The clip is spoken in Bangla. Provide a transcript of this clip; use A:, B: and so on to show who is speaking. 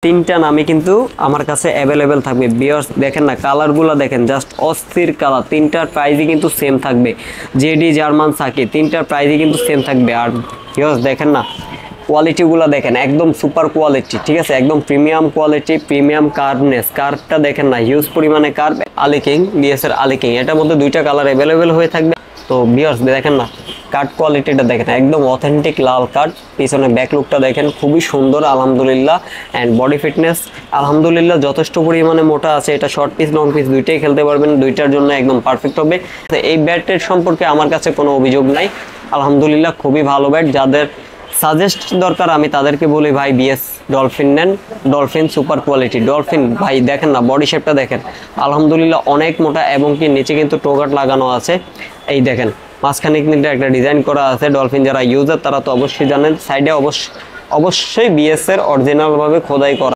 A: তিনটা নামই কিন্তু আমার কাছে অ্যাভেলেবেল থাকবে। ভিউয়ার্স দেখেন না, কালারগুলো দেখেন, জাস্ট অস্থির কালার। তিনটার প্রাইসই কিন্তু সেম থাকবে। জেডি জার্মান সাকি তিনটার প্রাইসই কিন্তু সেম থাকবে। আর ভিউয়ার্স দেখেন না, কোয়ালিটিগুলো দেখেন, একদম সুপার কোয়ালিটি, ঠিক আছে, একদম প্রিমিয়াম কোয়ালিটি, প্রিমিয়াম কার্ভনেস। কার্ভটা দেখেন না, হিউজ পরিমাণে কার্ভ। আলি কিং, ডিএসের আলি কিং, এটার মধ্যে দুইটা কালার অ্যাভেলেবেল হয়ে থাকবে। তো ভিউয়ার্স দেখেন না, কাট কোয়ালিটিটা দেখেন, একদম অথেন্টিক লাল কাট। পিছনে ব্যাক লুকটা দেখেন, খুবই সুন্দর আলহামদুলিল্লাহ। অ্যান্ড বডি ফিটনেস আলহামদুলিল্লাহ যথেষ্ট পরিমাণে মোটা আছে। এটা শর্ট পিস লং পিস দুইটাই খেলতে পারবেন, দুইটার জন্য একদম পারফেক্ট হবে। এই ব্যাটের সম্পর্কে আমার কাছে কোনো অভিযোগ নাই, আলহামদুলিল্লাহ খুবই ভালো ব্যাট। যাদের সাজেস্ট দরকার আমি তাদেরকে বলি ভাই বিএস ডলফিন নেন, ডলফিন সুপার কোয়ালিটি। ডলফিন ভাই দেখেন না, বডি শেপটা দেখেন, আলহামদুলিল্লাহ অনেক মোটা, এবং কি নিচে কিন্তু টোগাট লাগানো আছে। এই দেখেন মাঝখানে কিন্তু একটা ডিজাইন করা আছে। ডলফিন যারা ইউজার তারা তো অবশ্যই জানেন। সাইডে অবশ্যই বিএস এর অরিজিনাল ভাবে খোদাই করা।